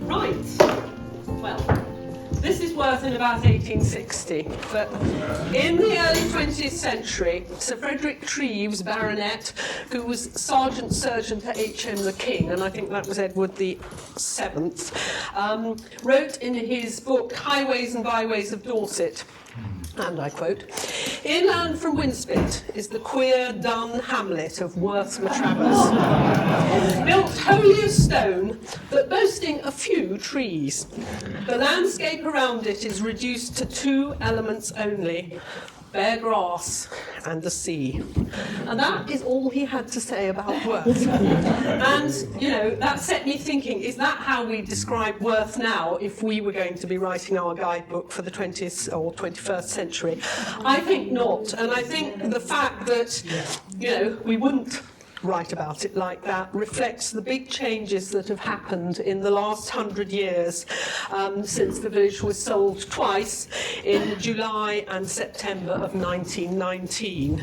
Right. Well, this is Worth in about 1860, but in the early 20th century, Sir Frederick Treves, Baronet, who was Sergeant Surgeon to H.M. the King, and I think that was Edward the Seventh, wrote in his book Highways and Byways of Dorset, and I quote, "Inland from Winspit is the queer, dun hamlet of Worth Matravers, built wholly of stone, but boasting a few trees. The landscape around it is reduced to two elements only, bare grass and the sea." And that is all he had to say about Worth. And, you know, that set me thinking, is that how we describe Worth now if we were going to be writing our guidebook for the 20th or 21st century? I think not. And I think the fact that, you know, we wouldn't write about it like that reflects the big changes that have happened in the last 100 years since the village was sold twice in July and September of 1919.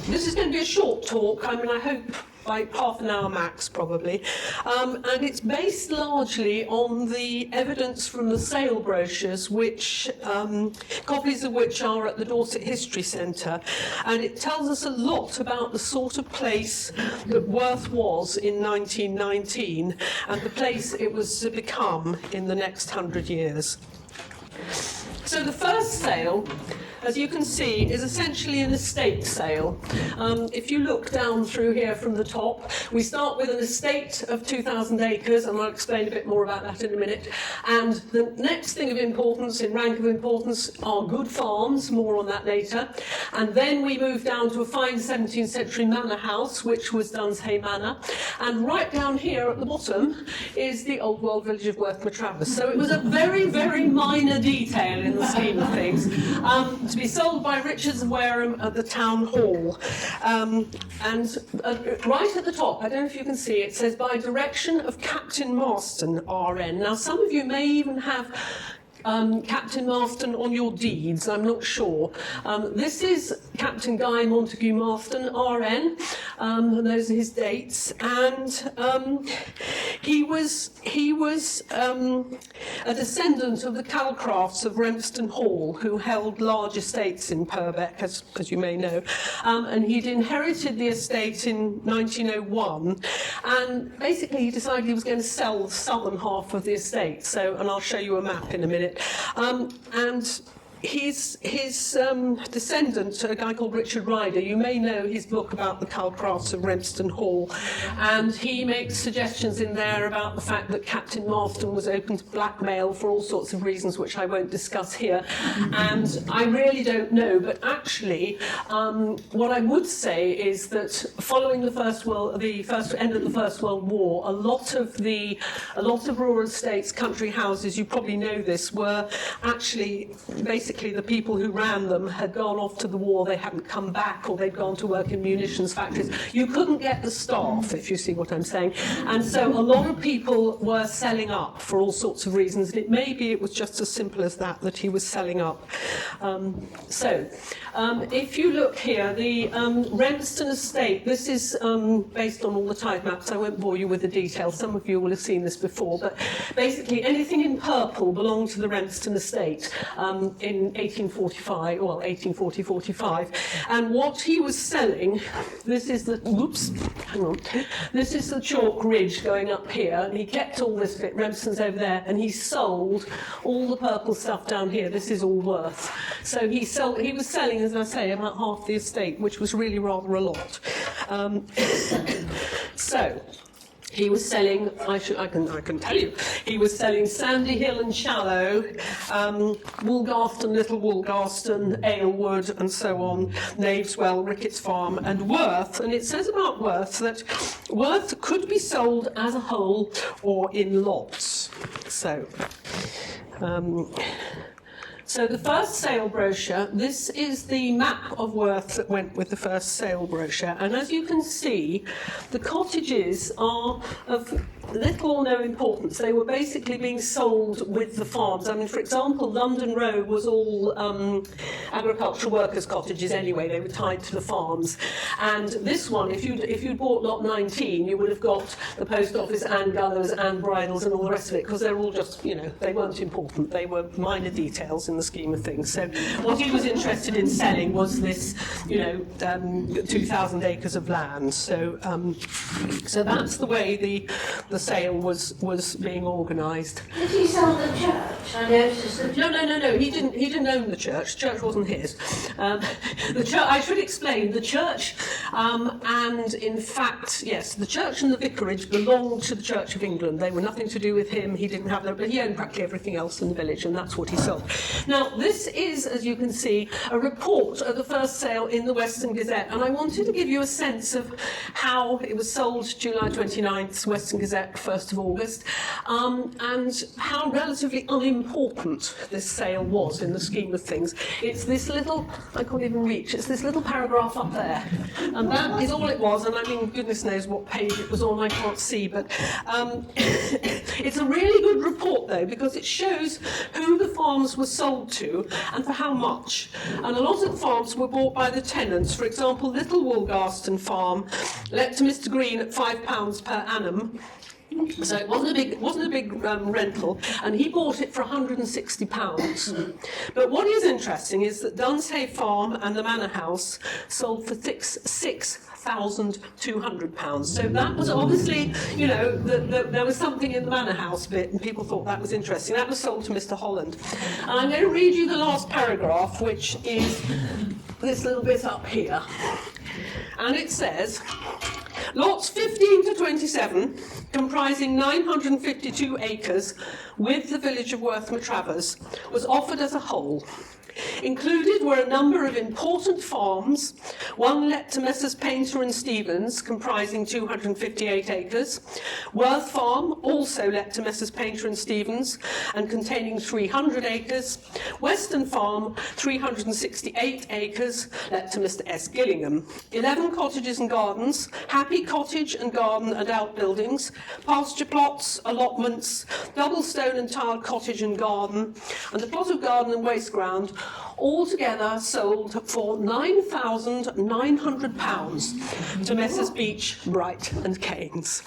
This is going to be a short talk. I mean, I hope like half an hour max, probably. And it's based largely on the evidence from the sale brochures, which copies of which are at the Dorset History Centre. And it tells us a lot about the sort of place that Worth was in 1919 and the place it was to become in the next 100 years. So the first sale, as you can see, is essentially an estate sale. If you look down through here from the top, we start with an estate of 2,000 acres, and I'll explain a bit more about that in a minute. And the next thing of importance, in rank of importance, are good farms, more on that later. And then we move down to a fine 17th century manor house, which was Dunshay Manor. And right down here at the bottom is the old world village of Worth Matravers. So it was a very, very minor detail in the scheme of things. To be sold by Richards and Wareham at the town hall. Right at the top, I don't know if you can see, it says by direction of Captain Marston, RN. Now, some of you may even have Captain Marston on your deeds, I'm not sure. This is Captain Guy Montague Marston, RN, and those are his dates. And he was a descendant of the Calcrafts of Remston Hall, who held large estates in Purbeck, as you may know. And he'd inherited the estate in 1901, and basically he decided he was going to sell the southern half of the estate. So, and I'll show you a map in a minute. And his descendant, a guy called Richard Ryder, you may know his book about the Calcrafts of Remston Hall, and he makes suggestions in there about the fact that Captain Marston was open to blackmail for all sorts of reasons which I won't discuss here, and I really don't know, but actually what I would say is that following the first end of the First World War, a lot of rural estates, country houses, you probably know this, were actually basically the people who ran them had gone off to the war, they hadn't come back, or they'd gone to work in munitions factories. You couldn't get the staff, if you see what I'm saying. And so a lot of people were selling up for all sorts of reasons. And maybe it was just as simple as that he was selling up. If you look here, the Remston estate, this is based on all the tithe maps. I won't bore you with the details. Some of you will have seen this before. But basically, anything in purple belonged to the Remston estate in 1845, well, 1840-45. And what he was selling, this is the, this is the chalk ridge going up here, and he kept all this bit, Remston's over there, and he sold all the purple stuff down here. This is all Worth. So he was selling, as I say, about half the estate, which was really rather a lot. He was selling, I can tell you, he was selling Sandy Hill and Shallow, Woolgarston, Little Woolgarston, Aylwood, and so on, Knaveswell, Ricketts Farm, and Worth. And it says about Worth that Worth could be sold as a whole or in lots. So the first sale brochure, this is the map of Worth that went with the first sale brochure. And as you can see, the cottages are of little or no importance. They were basically being sold with the farms. I mean, for example, London Row was all agricultural workers' cottages anyway. They were tied to the farms. And this one, if you'd bought lot 19, you would have got the post office and gullers and bridles and all the rest of it, because they're all just, you know, they weren't important. They were minor details in the scheme of things. So what he was interested in selling was this, you know, 2,000 acres of land. So that's the way the sale was being organised. Did he sell the church? I noticed that. No. He didn't own the church. The church wasn't his. The church. I should explain. The church, and in fact, yes, the church and the vicarage belonged to the Church of England. They were nothing to do with him. He didn't have that, but he owned practically everything else in the village, and that's what he sold. Now, this is, as you can see, a report of the first sale in the Western Gazette, and I wanted to give you a sense of how it was sold July 29th, Western Gazette, 1st of August, and how relatively unimportant this sale was in the scheme of things. It's this little, I can't even reach, it's this little paragraph up there, and that is all it was, and I mean, goodness knows what page it was on, I can't see, but it's a really good report, though, because it shows who the farms were sold to and for how much. And a lot of the farms were bought by the tenants. For example, Little Woolgarston Farm let to Mr. Green at £5 per annum. So it wasn't a big rental, and he bought it for £160. But what is interesting is that Dunshay Farm and the Manor House sold for £6,200. So that was obviously, you know, there was something in the Manor House bit, and people thought that was interesting. That was sold to Mr. Holland. And I'm going to read you the last paragraph, which is this little bit up here. And it says, lots 15 to 27, comprising 952 acres with the village of Worth Matravers, was offered as a whole. Included were a number of important farms, one let to Messrs Painter and Stevens, comprising 258 acres, Worth Farm, also let to Messrs Painter and Stevens, and containing 300 acres, Western Farm, 368 acres, let to Mr S Gillingham, 11 cottages and gardens, Happy Cottage and garden and outbuildings, pasture plots, allotments, double stone and tiled cottage and garden, and a plot of garden and waste ground, altogether sold for £9,900 to Messrs Beach, Bright and Keynes.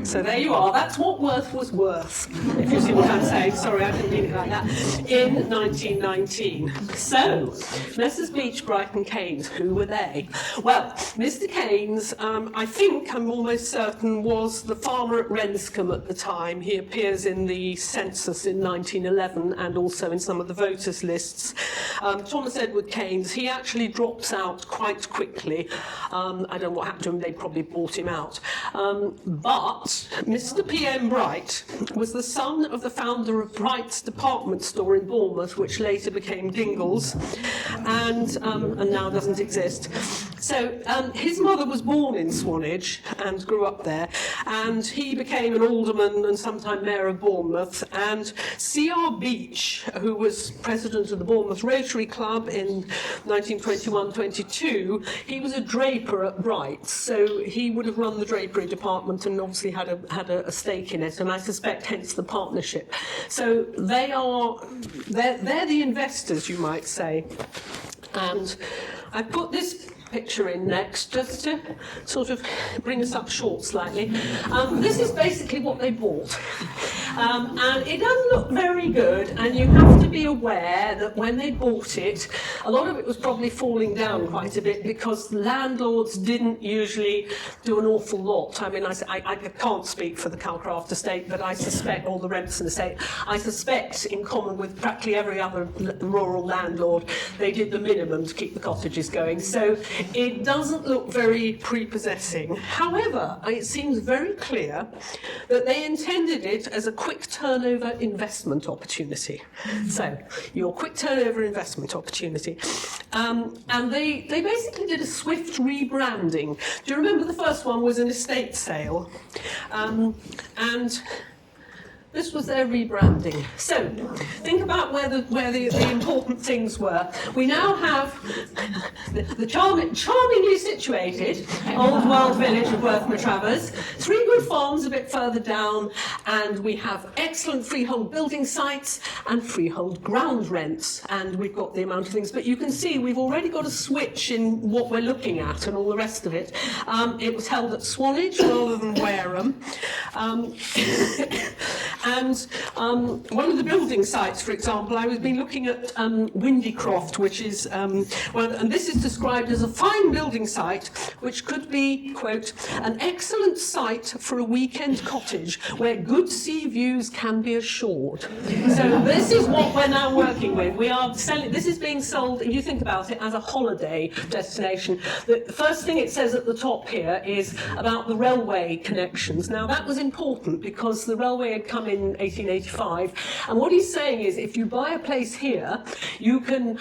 So there you are. That's what Worth was worth, if you see what I'm saying. Sorry, I didn't mean it like that. In 1919. So, Messrs Beach, Bright and Keynes, who were they? Well, Mr Keynes, I think, I'm almost certain, was the farmer at Renscombe at the time. He appears in the census in 1911 and also in some of the voters' lists. Thomas Edward Keynes, he actually drops out quite quickly. I don't know what happened to him. They probably bought him out. But Mr P.M. Bright was the son of the founder of Bright's department store in Bournemouth, which later became Dingle's, and now doesn't exist. So his mother was born in Swanage and grew up there, and he became an alderman and sometime mayor of Bournemouth. And C.R. Beach, who was president of the Bournemouth Rotary Club in 1921-22, he was a draper at Bright's, so he would have run the drapery department and obviously had a stake in it, and I suspect hence the partnership. So they're the investors, you might say. And I put this picture in next, just to sort of bring us up short slightly. This is basically what they bought. And it doesn't look very good, and you have to be aware that when they bought it, a lot of it was probably falling down quite a bit because landlords didn't usually do an awful lot. I mean, I can't speak for the Calcraft estate, but I suspect, or the Rempson estate, I suspect, in common with practically every other rural landlord, they did the minimum to keep the cottages going. So it doesn't look very prepossessing. However, it seems very clear that they intended it as a quick turnover investment opportunity. So, your quick turnover investment opportunity. And they basically did a swift rebranding. Do you remember the first one was an estate sale? And This was their rebranding. So, think about where the important things were. We now have the charmingly situated old world village of Worth Matravers, 3 good farms a bit further down, and we have excellent freehold building sites and freehold ground rents, and we've got the amount of things. But you can see we've already got a switch in what we're looking at and all the rest of it. It was held at Swanage rather than Wareham. And one of the building sites, for example, I've been looking at Windycroft, which is, and this is described as a fine building site, which could be, quote, an excellent site for a weekend cottage where good sea views can be assured. So this is what we're now working with. We are selling, this is being sold, if you think about it, as a holiday destination. The first thing it says at the top here is about the railway connections. Now that was important because the railway had come in 1885, and what he's saying is if you buy a place here, you can,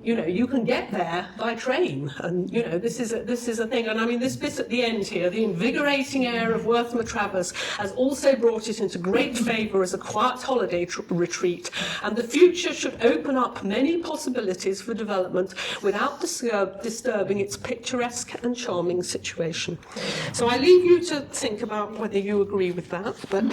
you can get there by train, and this is a thing. And I mean, this bit at the end here, the invigorating air of Worth Matravers has also brought it into great favour as a quiet holiday retreat, and the future should open up many possibilities for development without disturbing its picturesque and charming situation. So I leave you to think about whether you agree with that. But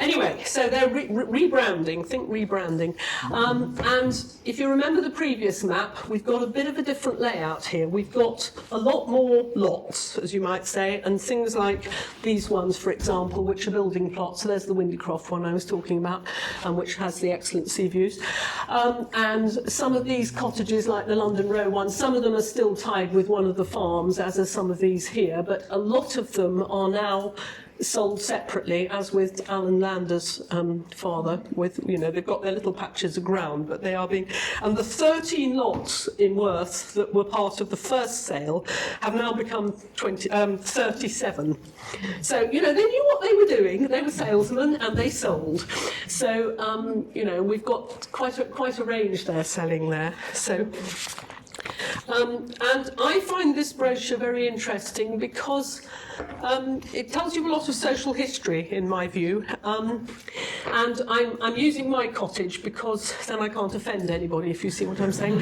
anyway, so they're rebranding, think rebranding. And if you remember the previous map, we've got a bit of a different layout here. We've got a lot more lots, as you might say, and things like these ones, for example, which are building plots. So there's the Windycroft one I was talking about, which has the excellent sea views. And some of these cottages, like the London Row one, some of them are still tied with one of the farms, as are some of these here, but a lot of them are now sold separately, as with Alan Lander's father, with, they've got their little patches of ground, but they are being, and the 13 lots in Worth that were part of the first sale have now become 37. So, they knew what they were doing, they were salesmen, and they sold. So, we've got quite a range there selling there. So, and I find this brochure very interesting because it tells you a lot of social history, in my view, and I'm using my cottage because then I can't offend anybody, if you see what I'm saying.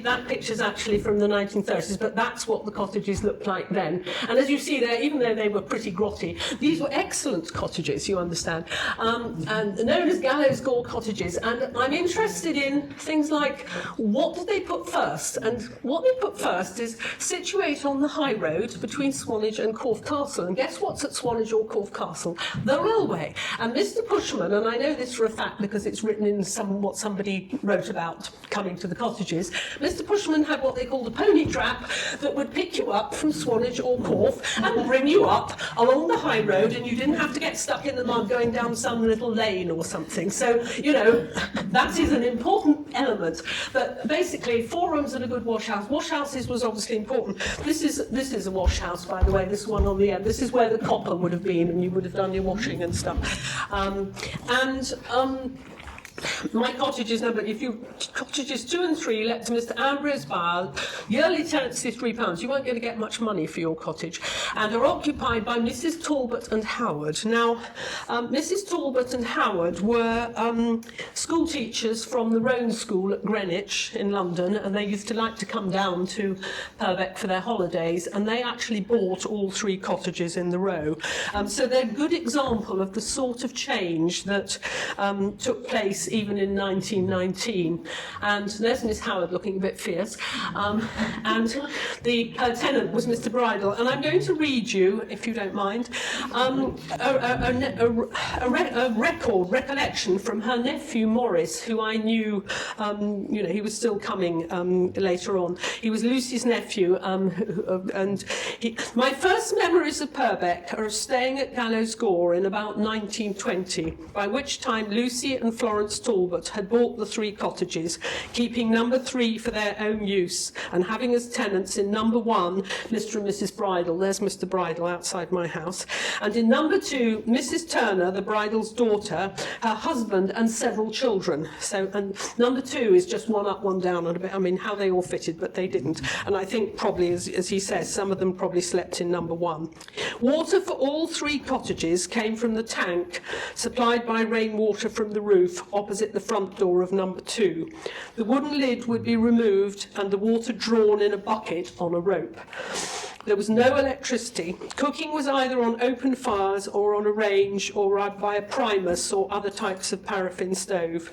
That picture's actually from the 1930s, but that's what the cottages looked like then. And as you see there, even though they were pretty grotty, these were excellent cottages, you understand, and known as gallows gore cottages. And I'm interested in things like, what did they put first? And what they put first is situate on the high road between Swanage and Corfe Castle. And guess what's at Swanage or Corfe Castle? The railway. And Mr. Pushman, and I know this for a fact because it's written in what somebody wrote about coming to the cottages, Mr. Pushman had what they called a pony trap that would pick you up from Swanage or Corfe and bring you up along the high road, and you didn't have to get stuck in the mud going down some little lane or something. So, that is an important element. But basically, 4 rooms and a good wash house. Wash houses was obviously important. This is a wash house, by the way, this one on the end. This is where the copper would have been, and you would have done your washing and stuff. My cottages number, cottages 2 and 3 let to Mr. Ambrose Bile, yearly tenancy £3. You weren't going to get much money for your cottage, and are occupied by Mrs. Talbot and Howard. Now, Mrs. Talbot and Howard were school teachers from the Roan School at Greenwich in London, and they used to like to come down to Purbeck for their holidays, and they actually bought all 3 cottages in the row. So they're a good example of the sort of change that took place even in 1919. And there's Miss Howard looking a bit fierce. And the tenant was Mr. Bridle. And I'm going to read you, if you don't mind, a recollection from her nephew Morris, who I knew, he was still coming later on. He was Lucy's nephew, my first memories of Purbeck are of staying at Gallows Gore in about 1920, by which time Lucy and Florence Talbot had bought the 3 cottages, keeping number 3 for their own use, and having as tenants in number 1 Mr. and Mrs. Bridle. There's Mr. Bridle outside my house. And in number 2, Mrs. Turner, the Bridle's daughter, her husband, and several children. So, and number 2 is just one up, one down, and a bit. I mean, how they all fitted, but they didn't. And I think probably, as he says, some of them probably slept in number 1. Water for all 3 cottages came from the tank supplied by rainwater from the roof opposite the front door of number 2. The wooden lid would be removed and the water drawn in a bucket on a rope. There was no electricity. Cooking was either on open fires or on a range or by a primus or other types of paraffin stove.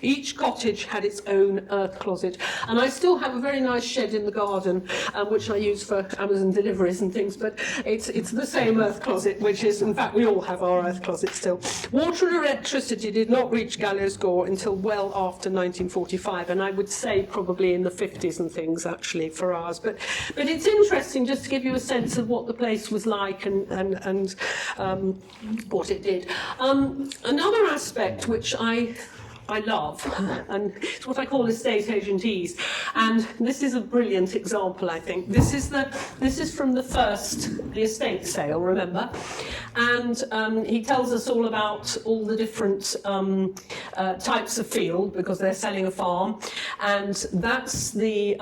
Each cottage had its own earth closet. And I still have a very nice shed in the garden, which I use for Amazon deliveries and things, but it's the same earth closet, which is, in fact, we all have our earth closet still. Water and electricity did not reach Gallows Gore until well after 1945, and I would say probably in the 50s and things, actually, for ours. But it's interesting just to give you a sense of what the place was like and what it did. Another aspect which I love, and it's what I call estate agentese, and this is a brilliant example, I think. This is from the estate sale, remember? And he tells us all about all the different types of field, because they're selling a farm, and that's the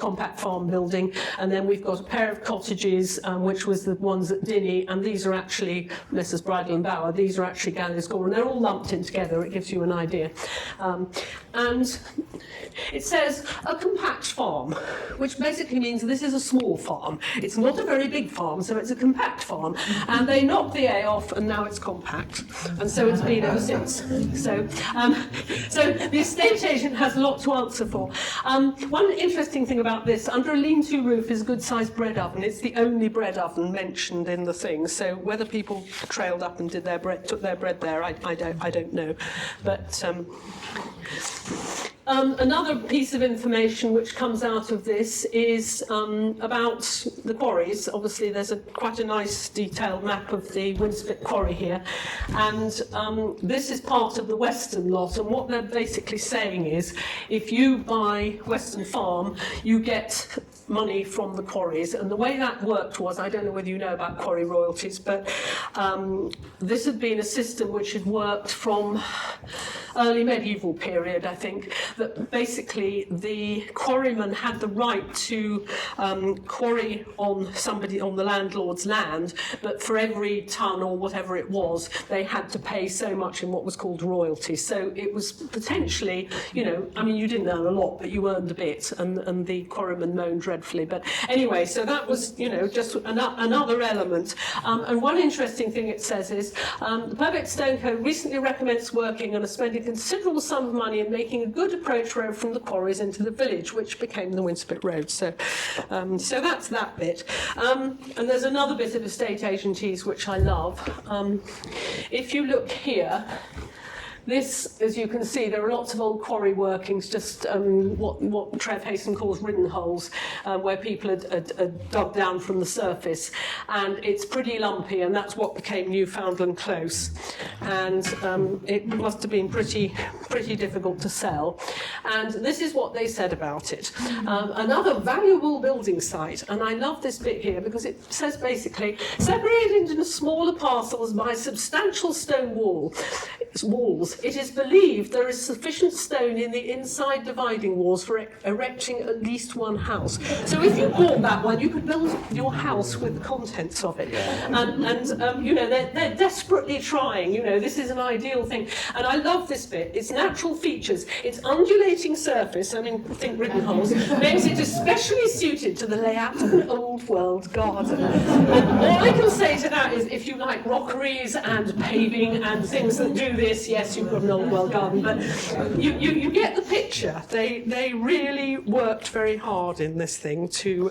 compact farm building, and then we've got a pair of cottages, which was the ones at Dinny, and these are actually Messrs. Bridle and Bower. These are actually Gallows Gore, and they're all lumped in together. It gives you an idea. And it says a compact farm, which basically means this is a small farm. It's not a very big farm, so it's a compact farm. And they knocked the A off, and now it's compact. And so it's been ever since. So the estate agent has a lot to answer for. One interesting thing about this, under a lean-to roof is a good-sized bread oven. It's the only bread oven mentioned in the thing. So whether people trailed up and took their bread there, I don't know. But another piece of information which comes out of this is about the quarries. Obviously, there's quite a nice detailed map of the Winspit quarry here, and this is part of the Western lot. And what they're basically saying is, if you buy Western Farm, you get money from the quarries. And the way that worked was, I don't know whether you know about quarry royalties, but this had been a system which had worked from early medieval period, I think, that basically the quarryman had the right to quarry on the landlord's land, but for every ton or whatever it was, they had to pay so much in what was called royalties. So it was potentially, I mean, you didn't earn a lot, but you earned a bit, and the quarryman moaned dreadfully. But anyway, so that was, just another element. And one interesting thing it says is, the Purbeck Stone Co. recently recommenced working and are spending a considerable sum of money in making a good approach road from the quarries into the village, which became the Winspit Road. So that's that bit. And there's another bit of estate agentese which I love. If you look here, this, as you can see, there are lots of old quarry workings, just what Trev Hayson calls ridden holes, where people had dug down from the surface. And it's pretty lumpy, and that's what became Newfoundland Close. And it must have been pretty difficult to sell. And this is what they said about it. Another valuable building site, and I love this bit here because it says basically, separated into smaller parcels by substantial stone walls, it is believed there is sufficient stone in the inside dividing walls for erecting at least one house. So if you bought that one, you could build your house with the contents of it. And they're desperately trying. This is an ideal thing. And I love this bit. It's natural features. Its undulating surface, think ridden holes, makes it especially suited to the layout of an old world garden. And all I can say to that is, if you like rockeries and paving and things that do this, yes, you've got an old world garden, but you get the picture. They really worked very hard in this thing to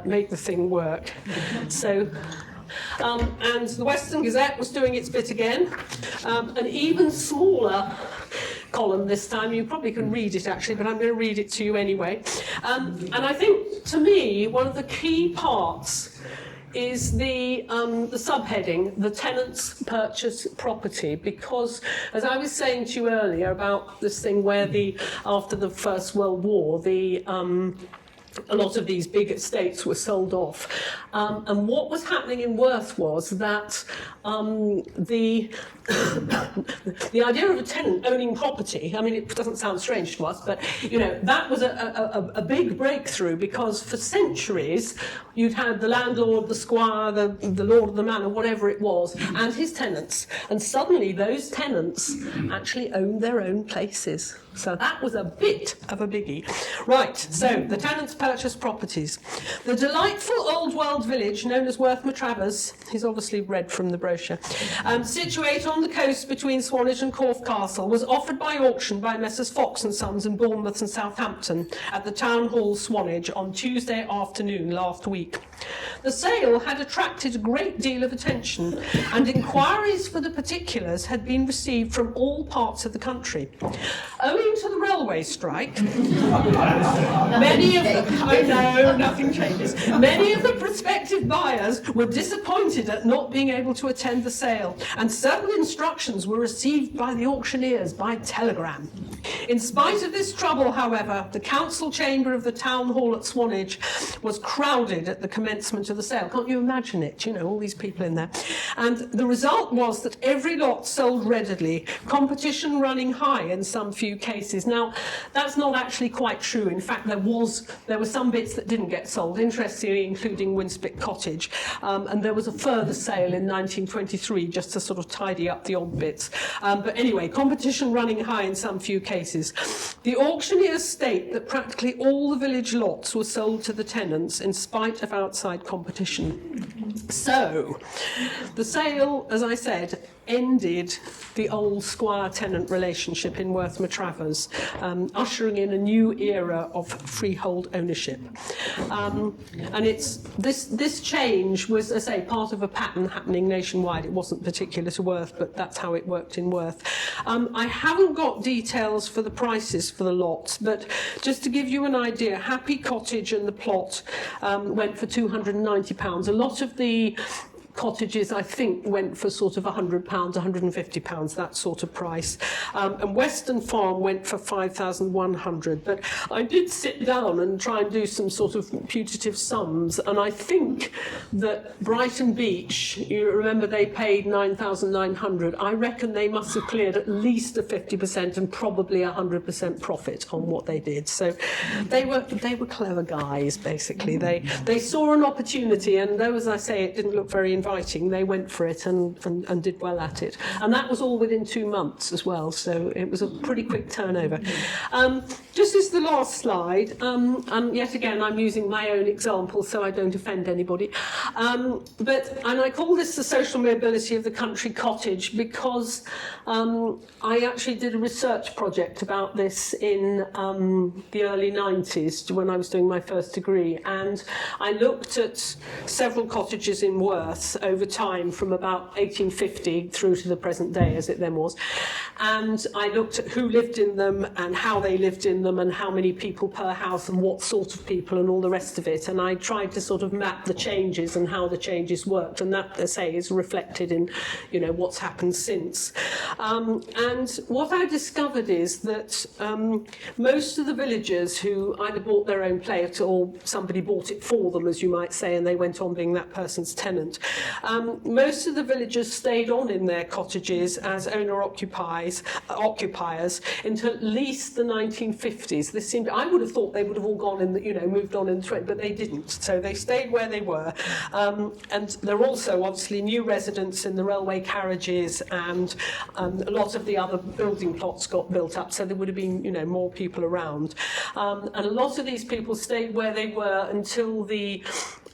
make the thing work. So. And the Western Gazette was doing its bit again. An even smaller column this time. You probably can read it actually, but I'm going to read it to you anyway. And I think, to me, one of the key parts is the subheading, the tenants purchase property, because as I was saying to you earlier about this thing where after the First World War, a lot of these big estates were sold off. And what was happening in Worth was that the idea of a tenant owning property, I mean, it doesn't sound strange to us, but, that was a big breakthrough, because for centuries you'd had the landlord, the squire, the lord of the manor, whatever it was, and his tenants. And suddenly those tenants actually owned their own places. So that was a bit of a biggie. Right, so the tenants purchased properties. The delightful old world village known as Worth Matravers, he's obviously read from the brochure, situate on the coast between Swanage and Corfe Castle, was offered by auction by Messrs Fox and Sons in Bournemouth and Southampton at the Town Hall, Swanage, on Tuesday afternoon last week. The sale had attracted a great deal of attention, and inquiries for the particulars had been received from all parts of the country. Owing to the railway strike, many of the prospective buyers were disappointed at not being able to attend the sale, and several instructions were received by the auctioneers by telegram. In spite of this trouble, however, the council chamber of the town hall at Swanage was crowded at the commencement of the sale. Can't you imagine it? All these people in there. And the result was that every lot sold readily, competition running high in some few cases. Now, that's not actually quite true. In fact, there were some bits that didn't get sold, interestingly, including Winspick Cottage. And there was a further sale in 1923 just to sort of tidy up the odd bits. But anyway, competition running high in some few cases. The auctioneers state that practically all the village lots were sold to the tenants in spite of outside competition. So, the sale, as I said, ended the old squire-tenant relationship in Worth Matravers, ushering in a new era of freehold ownership. And this change was, as I say, part of a pattern happening nationwide. It wasn't particular to Worth, but that's how it worked in Worth. I haven't got details for the prices for the lots, but just to give you an idea, Happy Cottage and the plot went for £290. A lot of the cottages, I think, went for sort of £100, £150, that sort of price. And Western Farm went for £5,100. But I did sit down and try and do some sort of putative sums, and I think that Brighton Beach, you remember they paid £9,900. I reckon they must have cleared at least a 50% and probably 100% profit on what they did. So they were clever guys, basically. They saw an opportunity, and though, as I say, it didn't look very inviting, they went for it and did well at it. And that was all within 2 months as well, so it was a pretty quick turnover. Just as the last slide, and yet again I'm using my own example so I don't offend anybody, and I call this the social mobility of the country cottage because I actually did a research project about this in the early 90s when I was doing my first degree, and I looked at several cottages in Worth over time from about 1850 through to the present day, as it then was. And I looked at who lived in them and how they lived in them and how many people per house and what sort of people and all the rest of it. And I tried to sort of map the changes and how the changes worked. And that, as I say, is reflected in, what's happened since. And what I discovered is that most of the villagers who either bought their own plate or somebody bought it for them, as you might say, and they went on being that person's tenant, most of the villagers stayed on in their cottages as owner-occupiers until at least the 1950s. This seemed, I would have thought they would have all gone in, moved on in the trade, but they didn't. So they stayed where they were. And there are also obviously new residents in the railway carriages, and a lot of the other building plots got built up, so there would have been, more people around. And a lot of these people stayed where they were until the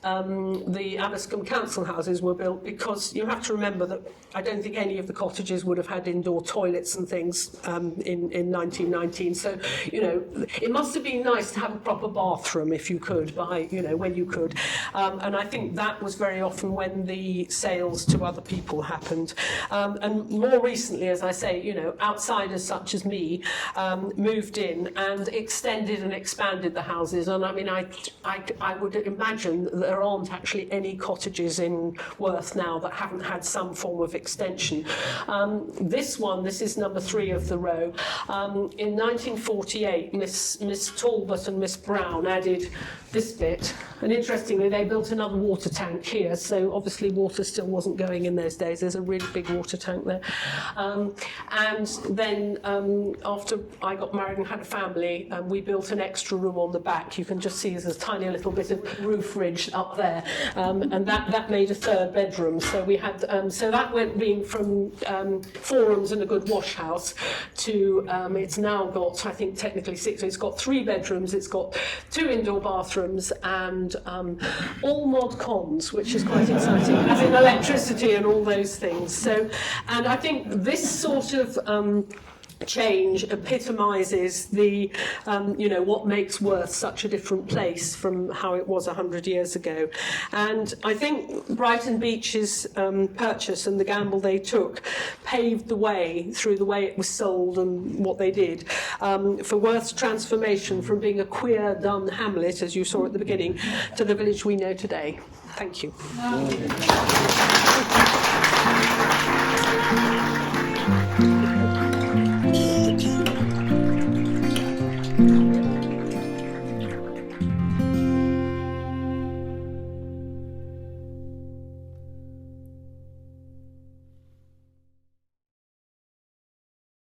Aberystwyth council houses were built, because you have to remember that I don't think any of the cottages would have had indoor toilets and things in 1919. So, it must have been nice to have a proper bathroom if you could, when you could. And I think that was very often when the sales to other people happened. And more recently, as I say, outsiders such as me moved in and extended and expanded the houses. And I mean, I would imagine that there there aren't actually any cottages in Worth now that haven't had some form of extension. This is number 3 of the row. In 1948, Miss Talbot and Miss Brown added this bit, and interestingly they built another water tank here, so obviously water still wasn't going in those days. There's a really big water tank there. And then after I got married and had a family, we built an extra room on the back. You can just see there's a tiny little bit of roof ridge up there, and that made a 3rd bedroom. So we had so that went being from 4 rooms and a good wash house to it's now got, I think technically 6. So it's got 3 bedrooms, it's got 2 indoor bathrooms, and all mod cons, which is quite exciting, as in electricity and all those things. So, and I think this sort of change epitomises the, what makes Worth such a different place from how it was 100 years ago. And I think Brighton Beach's purchase and the gamble they took paved the way through the way it was sold and what they did for Worth's transformation from being a queer, dumb hamlet, as you saw at the beginning, to the village we know today. Thank you.